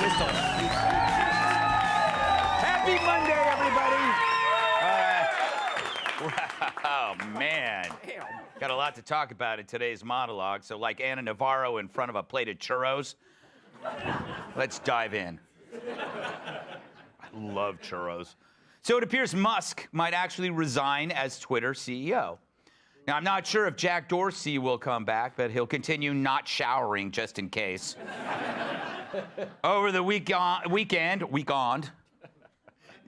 Crystal. Happy Monday, everybody. Wow, man. Got a lot to talk about in today's monologue. So like Anna Navarro in front of a plate of churros, let's dive in. I love churros. So it appears Musk might actually resign as Twitter CEO. Now, I'm not sure if Jack Dorsey will come back, but he'll continue not showering just in case. Over the weekend,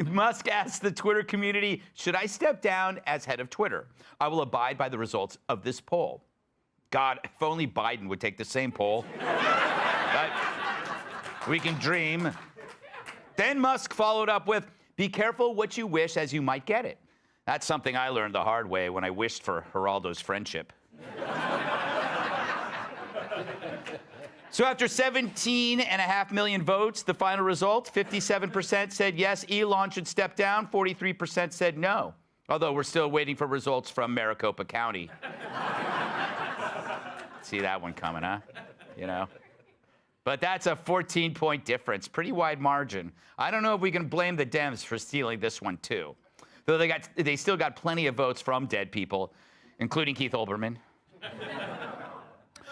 Musk asked the Twitter community, should I step down as head of Twitter? I will abide by the results of this poll. God, if only Biden would take the same poll. But we can dream. Then Musk followed up with, be careful what you wish as you might get it. That's something I learned the hard way when I wished for Geraldo's friendship. So after 17.5 million votes, the final result, 57% said yes, Elon should step down, 43% said no. Although we're still waiting for results from Maricopa County. See that one coming, huh? You know? But that's a 14-point difference, pretty wide margin. I don't know if we can blame the Dems for stealing this one too. Though they still got plenty of votes from dead people, including Keith Olbermann.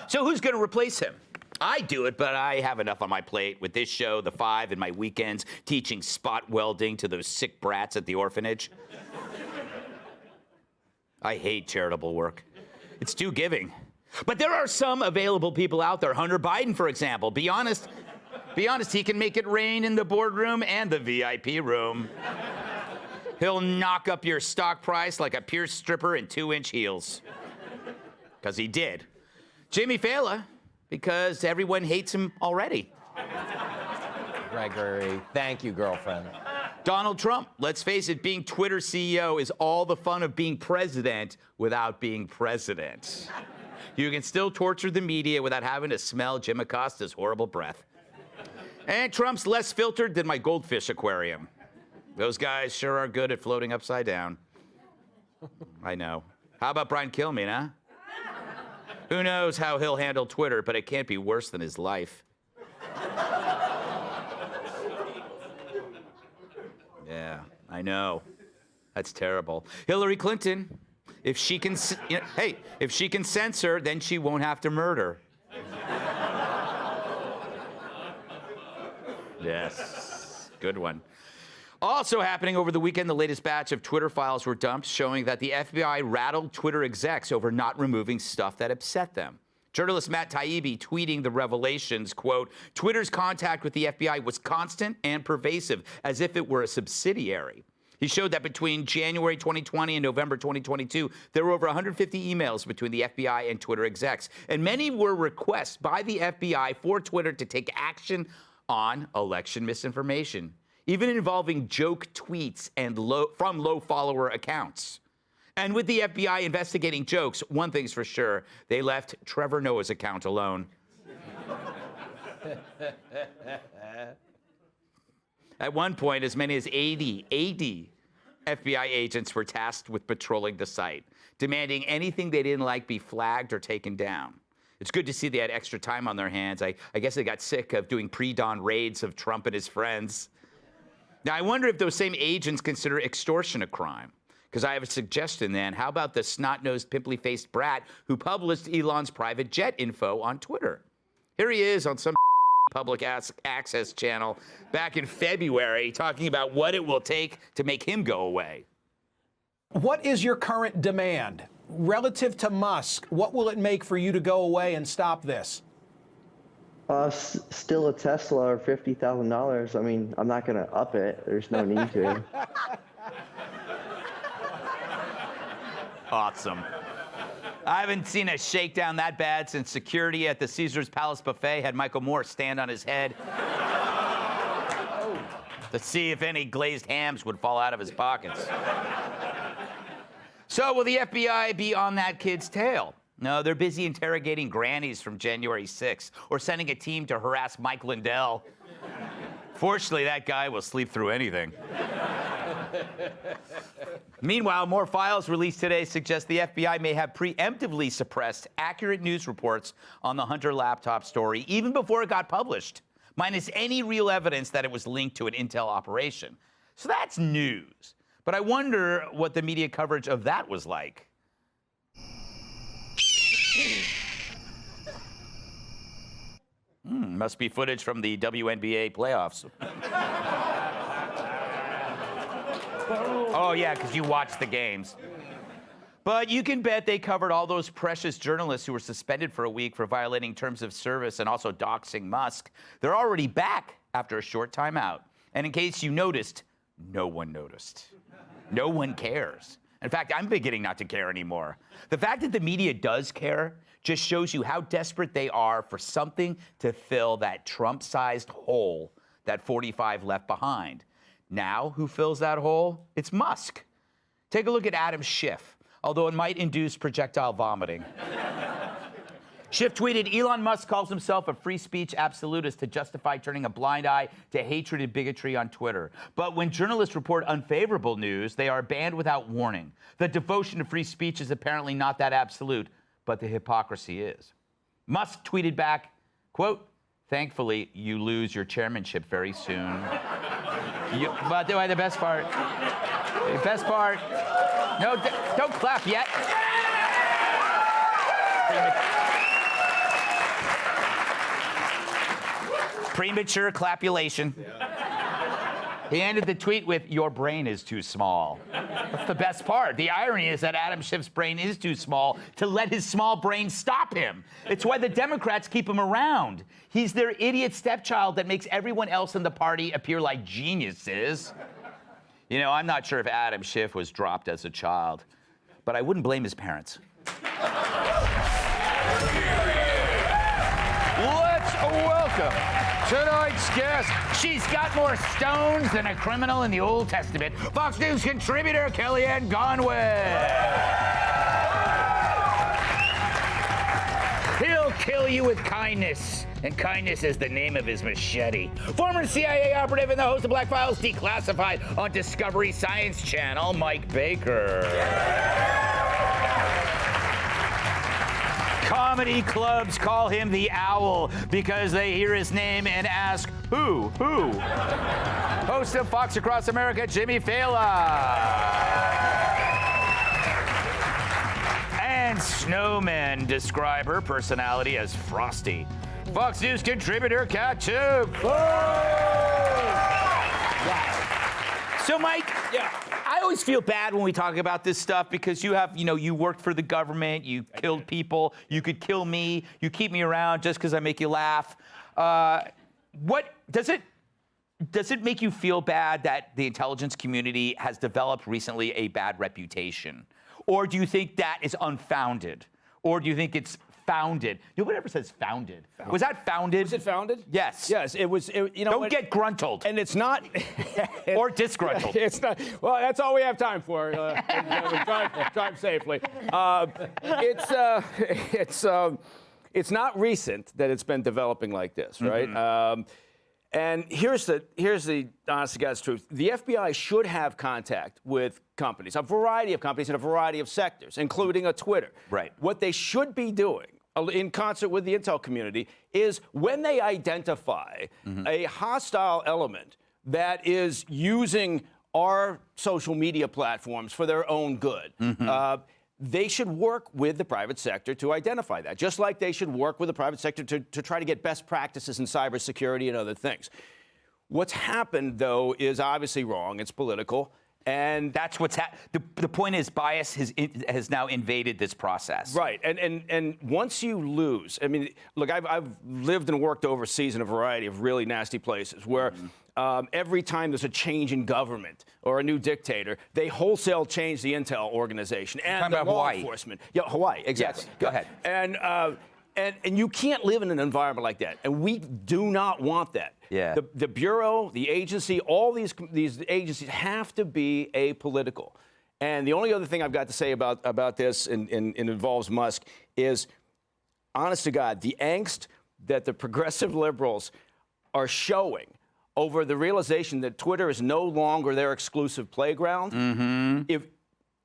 So who's gonna replace him? I do it, but I have enough on my plate with this show, The Five, and my weekends teaching spot welding to those sick brats at the orphanage. I hate charitable work. It's too giving. But there are some available people out there. Hunter Biden, for example. Be honest, he can make it rain in the boardroom and the VIP room. He'll knock up your stock price like a Pierce stripper in 2-inch heels. Because he did. Jimmy Fallon, because everyone hates him already. Gregory, thank you, girlfriend. Donald Trump, let's face it, being Twitter CEO is all the fun of being president without being president. You can still torture the media without having to smell Jim Acosta's horrible breath. And Trump's less filtered than my goldfish aquarium. Those guys sure are good at floating upside down. I know. How about Brian Kilmeade, huh? Who knows how he'll handle Twitter, but it can't be worse than his life. Yeah, I know. That's terrible. Hillary Clinton, if she can, if she can censor, then she won't have to murder. Yes, good one. Also happening over the weekend, the latest batch of Twitter files were dumped, showing that the FBI rattled Twitter execs over not removing stuff that upset them. Journalist Matt Taibbi tweeting the revelations, quote, Twitter's contact with the FBI was constant and pervasive, as if it were a subsidiary. He showed that between January 2020 and November 2022, there were over 150 emails between the FBI and Twitter execs, and many were requests by the FBI for Twitter to take action on election misinformation, even involving joke tweets and from low follower accounts. And with the FBI investigating jokes, one thing's for sure, they left Trevor Noah's account alone. At one point, as many as 80 FBI agents were tasked with patrolling the site, demanding anything they didn't like be flagged or taken down. It's good to see they had extra time on their hands. I guess they got sick of doing pre-dawn raids of Trump and his friends. Now, I wonder if those same agents consider extortion a crime. Because I have a suggestion then. How about the snot-nosed, pimply-faced brat who published Elon's private jet info on Twitter? Here he is on some public access channel back in February talking about what it will take to make him go away. What is your current demand? Relative to Musk, what will it make for you to go away and stop this? Still a Tesla or $50,000. I mean, I'm not going to up it. There's no need to. Awesome. I haven't seen a shakedown that bad since security at the Caesar's Palace buffet had Michael Moore stand on his head to see if any glazed hams would fall out of his pockets. So will the FBI be on that kid's tail? No, they're busy interrogating grannies from January 6th or sending a team to harass Mike Lindell. Fortunately, that guy will sleep through anything. Meanwhile, more files released today suggest the FBI may have preemptively suppressed accurate news reports on the Hunter laptop story even before it got published. minus any real evidence that it was linked to an intel operation. So that's news. But I wonder what the media coverage of that was like. Must be footage from the WNBA playoffs. Oh, yeah, because you watch the games. But you can bet they covered all those precious journalists who were suspended for a week for violating terms of service and also doxing Musk. They're already back after a short time out. And in case you noticed, no one noticed. No one cares. In fact, I'm beginning not to care anymore. The fact that the media does care just shows you how desperate they are for something to fill that Trump-sized hole that 45 left behind. Now, who fills that hole? It's Musk. Take a look at Adam Schiff, although it might induce projectile vomiting. Schiff tweeted, Elon Musk calls himself a free speech absolutist to justify turning a blind eye to hatred and bigotry on Twitter. But when journalists report unfavorable news, they are banned without warning. The devotion to free speech is apparently not that absolute, but the hypocrisy is. Musk tweeted back, quote, thankfully, you lose your chairmanship very soon. But the best part, no, don't clap yet. Premature clapulation. He ended the tweet with, your brain is too small. That's the best part. The irony is that Adam Schiff's brain is too small to let his small brain stop him. It's why the Democrats keep him around. He's their idiot stepchild that makes everyone else in the party appear like geniuses. You know, I'm not sure if Adam Schiff was dropped as a child, but I wouldn't blame his parents. Let's welcome tonight's guest. She's got more stones than a criminal in the Old Testament. Fox News contributor Kellyanne Conway. He'll kill you with kindness, and kindness is the name of his machete. Former CIA operative and the host of Black Files Declassified on Discovery Science Channel, Mike Baker. Comedy clubs call him the Owl because they hear his name and ask, who? Host of Fox Across America, Jimmy Fallon. And Snowman describe her personality as frosty. Fox News contributor, Kat Chook. So, Mike, I always feel bad when we talk about this stuff because you have, you worked for the government, you killed people, you could kill me, you keep me around just because I make you laugh. What does it make you feel bad that the intelligence community has developed recently a bad reputation? Or do you think that is unfounded? Or do you think it's founded? Nobody ever says founded. Was that founded? Was it founded? Yes. Yes, it was. Don't get gruntled. And it's not. Or disgruntled. It's not. Well, that's all we have time for. Drive safely. It's not recent that it's been developing like this, right? Mm-hmm. And here's the honest to God's truth. The FBI should have contact with companies, a variety of companies in a variety of sectors, including a Twitter. Right. What they should be doing, in concert with the intel community, is when they identify a hostile element that is using our social media platforms for their own good, they should work with the private sector to identify that, just like they should work with the private sector to try to get best practices in cybersecurity and other things. What's happened, though, is obviously wrong. It's political. And that's what's the point is bias has now invaded this process. Right. And once you lose, I mean, look, I've lived and worked overseas in a variety of really nasty places where every time there's a change in government or a new dictator, they wholesale change the intel organization and the law enforcement. Yeah, Hawaii, exactly. Yes, go ahead. And you can't live in an environment like that. And we do not want that. Yeah. The Bureau, the agency, all these agencies have to be apolitical. And the only other thing I've got to say about this, and involves Musk, is, honest to God, the angst that the progressive liberals are showing over the realization that Twitter is no longer their exclusive playground.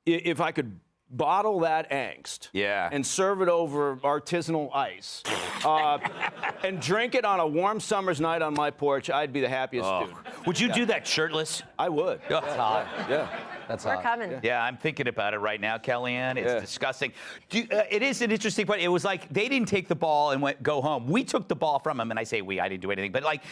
If I could bottle that angst, and serve it over artisanal ice, and drink it on a warm summer's night on my porch, I'd be the happiest dude. Would you do that shirtless? I would. That's hot. Yeah. That's We're hot. coming. Yeah, I'm thinking about it right now, Kellyanne. It's disgusting. It is an interesting point. It was like they didn't take the ball and go home. We took the ball from them, and I say we, I didn't do anything. But like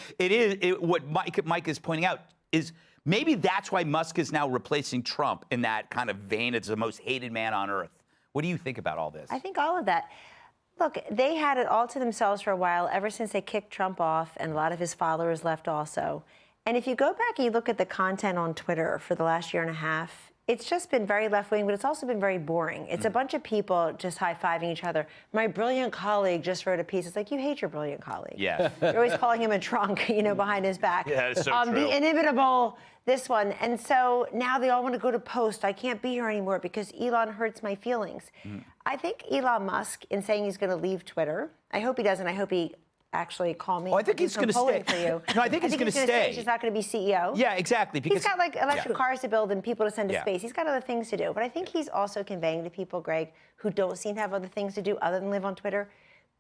what Mike is pointing out is maybe that's why Musk is now replacing Trump in that kind of vein. It's the most hated man on earth. What do you think about all this? I think all of that. Look, they had it all to themselves for a while, ever since they kicked Trump off, and a lot of his followers left also. And if you go back and you look at the content on Twitter for the last year and a half, it's just been very left-wing, but it's also been very boring. It's a bunch of people just high-fiving each other. My brilliant colleague just wrote a piece. It's like, you hate your brilliant colleague. Yeah. You're always calling him a drunk, behind his back. Yeah, it's so true. The inimitable, this one. And so now they all want to go to Post. I can't be here anymore because Elon hurts my feelings. I think Elon Musk, in saying he's going to leave Twitter, I hope he doesn't. I hope he actually call me. Oh, I think he's going to stay. For you. No, I think he's going to stay. He's just not going to be CEO. Yeah, exactly. Because he's got like electric cars to build and people to send to Yeah. space. He's got other things to do. But I think he's also conveying to people, Greg, who don't seem to have other things to do other than live on Twitter,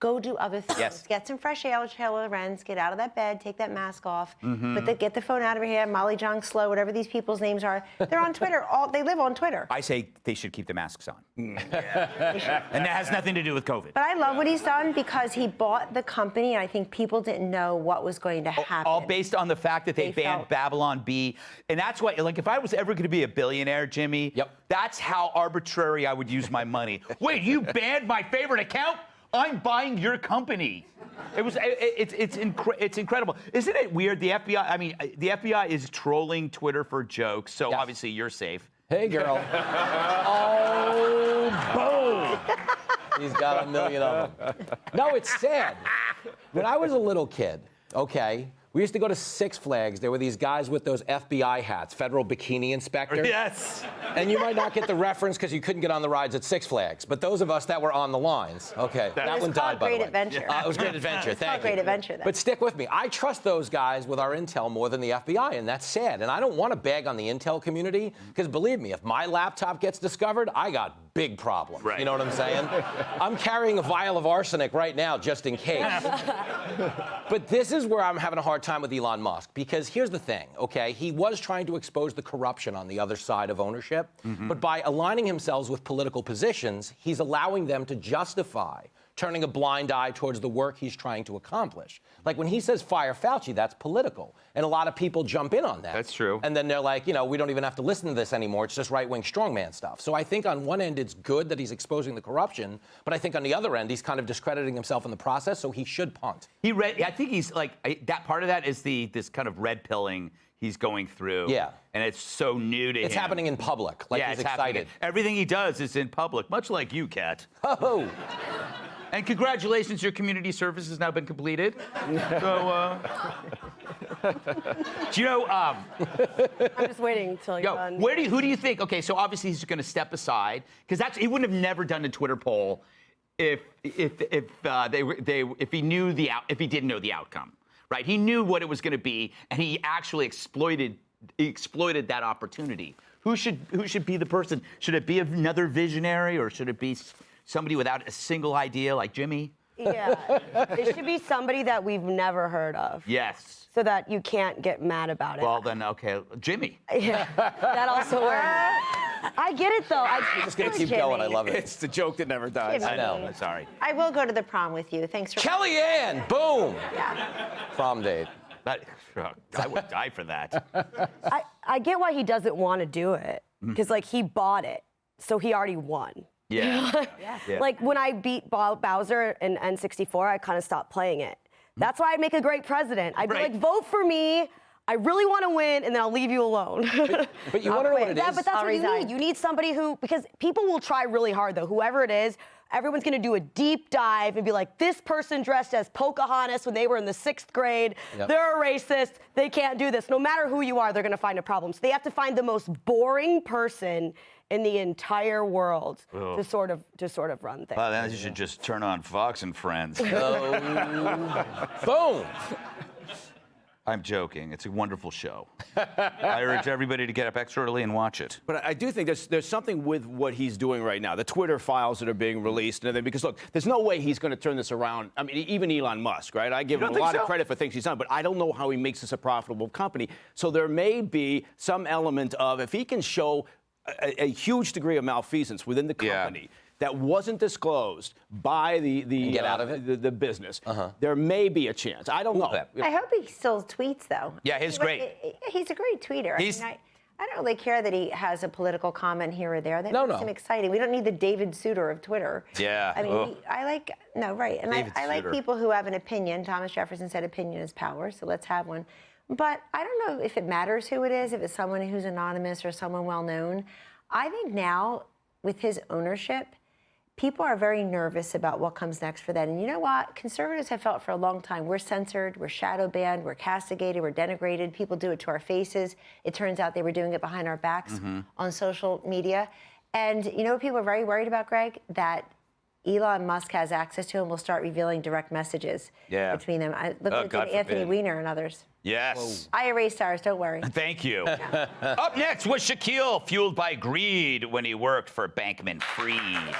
go do other things. Yes. Get some fresh air, Lorenz, get out of that bed, take that mask off, get the phone out of your hand, Molly Jong Slow, whatever these people's names are. They're on Twitter. They live on Twitter. I say they should keep the masks on. And that has nothing to do with COVID. But I love what he's done because he bought the company, and I think people didn't know what was going to happen. All based on the fact that they banned felt- Babylon Bee. And that's why, like, if I was ever going to be a billionaire, Jimmy, that's how arbitrary I would use my money. Wait, you banned my favorite account? I'm buying your company. It's incredible. Isn't it weird? The FBI, the FBI is trolling Twitter for jokes, so obviously you're safe. Hey, girl. Oh, boom. He's got 1 million of them. No, it's sad. When I was a little kid, we used to go to Six Flags. There were these guys with those FBI hats, Federal Bikini Inspector. Yes. And you might not get the reference because you couldn't get on the rides at Six Flags. But those of us that were on the lines, that one died, by the way. Great Adventure. It was Great Adventure, thank you. Great Adventure, then. But stick with me. I trust those guys with our intel more than the FBI, and that's sad. And I don't want to bag on the intel community because, believe me, if my laptop gets discovered, I got big problems. Right. You know what I'm saying? I'm carrying a vial of arsenic right now just in case. But this is where I'm having a hard time with Elon Musk, because here's the thing, he was trying to expose the corruption on the other side of ownership, but by aligning himself with political positions, he's allowing them to justify turning a blind eye towards the work he's trying to accomplish. Like when he says fire Fauci, that's political. And a lot of people jump in on that. That's true. And then they're like, we don't even have to listen to this anymore. It's just right-wing strongman stuff. So I think on one end, it's good that he's exposing the corruption, but I think on the other end, he's kind of discrediting himself in the process, so he should punt. I think he's like, that part of that is this kind of red pilling he's going through. Yeah. And it's so new to him. It's happening in public. Like he's excited. Everything he does is in public, much like you, Kat. Oh. And congratulations, your community service has now been completed. So, do you know? I'm just waiting until you're done. Who do you think? Okay, so obviously he's going to step aside because he wouldn't have never done a Twitter poll if he didn't know the outcome, right? He knew what it was going to be, and he actually exploited that opportunity. Who should be the person? Should it be another visionary, or should it be somebody without a single idea like Jimmy? Yeah, it should be somebody that we've never heard of. Yes. So that you can't get mad about it. Well, then, okay, Jimmy. Yeah, that also works. I get it, though. You're just going to keep going. I love it. It's the joke that never dies. Jimmy. I know. I'm sorry. I will go to the prom with you. Thanks for Kellyanne, boom. Yeah. Prom date. I would die for that. I get why he doesn't want to do it, because, he bought it, so he already won. Yeah. Yeah. Like, when I beat Bowser in N64, I kind of stopped playing it. That's why I'd make a great president. I'd be like, vote for me. I really want to win, and then I'll leave you alone. But you want to know what it is? Yeah, but that's what you need. You need somebody because people will try really hard, though. Whoever it is, everyone's going to do a deep dive and be like, this person dressed as Pocahontas when they were in the 6th grade. Yep. They're a racist. They can't do this. No matter who you are, they're going to find a problem. So they have to find the most boring person in the entire world to sort of run things. Well, then you should just turn on Fox and Friends. Boom. I'm joking. It's a wonderful show. I urge everybody to get up extra early and watch it. But I do think there's something with what he's doing right now, the Twitter files that are being released and everything, because look, there's no way he's going to turn this around. I mean, even Elon Musk, right? I give him a lot of credit for things he's done, but I don't know how he makes this a profitable company. So there may be some element of, if he can show a huge degree of malfeasance within the company, that wasn't disclosed by the get out of it? the business, there may be a chance. I don't know. I hope he still tweets, though. Yeah, he's great. He's a great tweeter. I don't really care that he has a political comment here or there. That makes him exciting. We don't need the David Souter of Twitter. Yeah. I mean, And I like people who have an opinion. Thomas Jefferson said opinion is power, so let's have one. But I don't know if it matters who it is, if it's someone who's anonymous or someone well-known. I think now, with his ownership, people are very nervous about what comes next for that. And you know what? Conservatives have felt for a long time, we're censored, we're shadow banned, we're castigated, we're denigrated. People do it to our faces. It turns out they were doing it behind our backs on social media. And you know what people are very worried about, Greg? That Elon Musk has access to and will start revealing direct messages between them. Look at Anthony Weiner and others. Yes. I erased ours, don't worry. Thank you. Up next was Shaquille, fueled by greed when he worked for Bankman Fried.